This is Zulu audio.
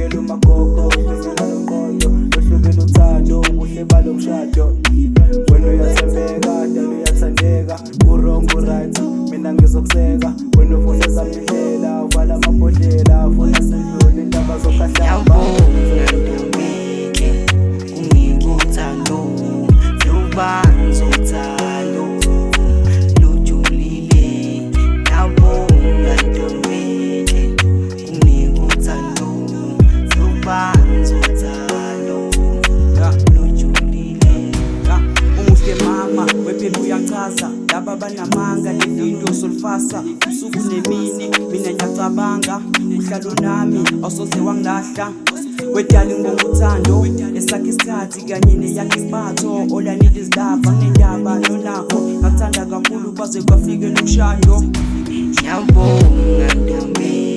Hlekela umagogo, hlekela nomqondo, lohlukile uthando, ubuhle balo mshado. Wena uyathembeka, dala uyathandeka, ku-wrong ku-right, mina ngizokuseka. Wena uvuse zami indlela, uvala amabhodlela, funa sendlule indaba zokhahlamba. Uyangichaza laba banamanga levinto solfasa usuku nemini mina ngiyacabanga uhlalo nami awusoze wangilahla wedali ngokuthando esakhe isikhathi kanye neyakhe impatho all I need is love anendaba nonakho ngathanda kakhulu baze kwafike nomshado. Ngiyabonga ntombi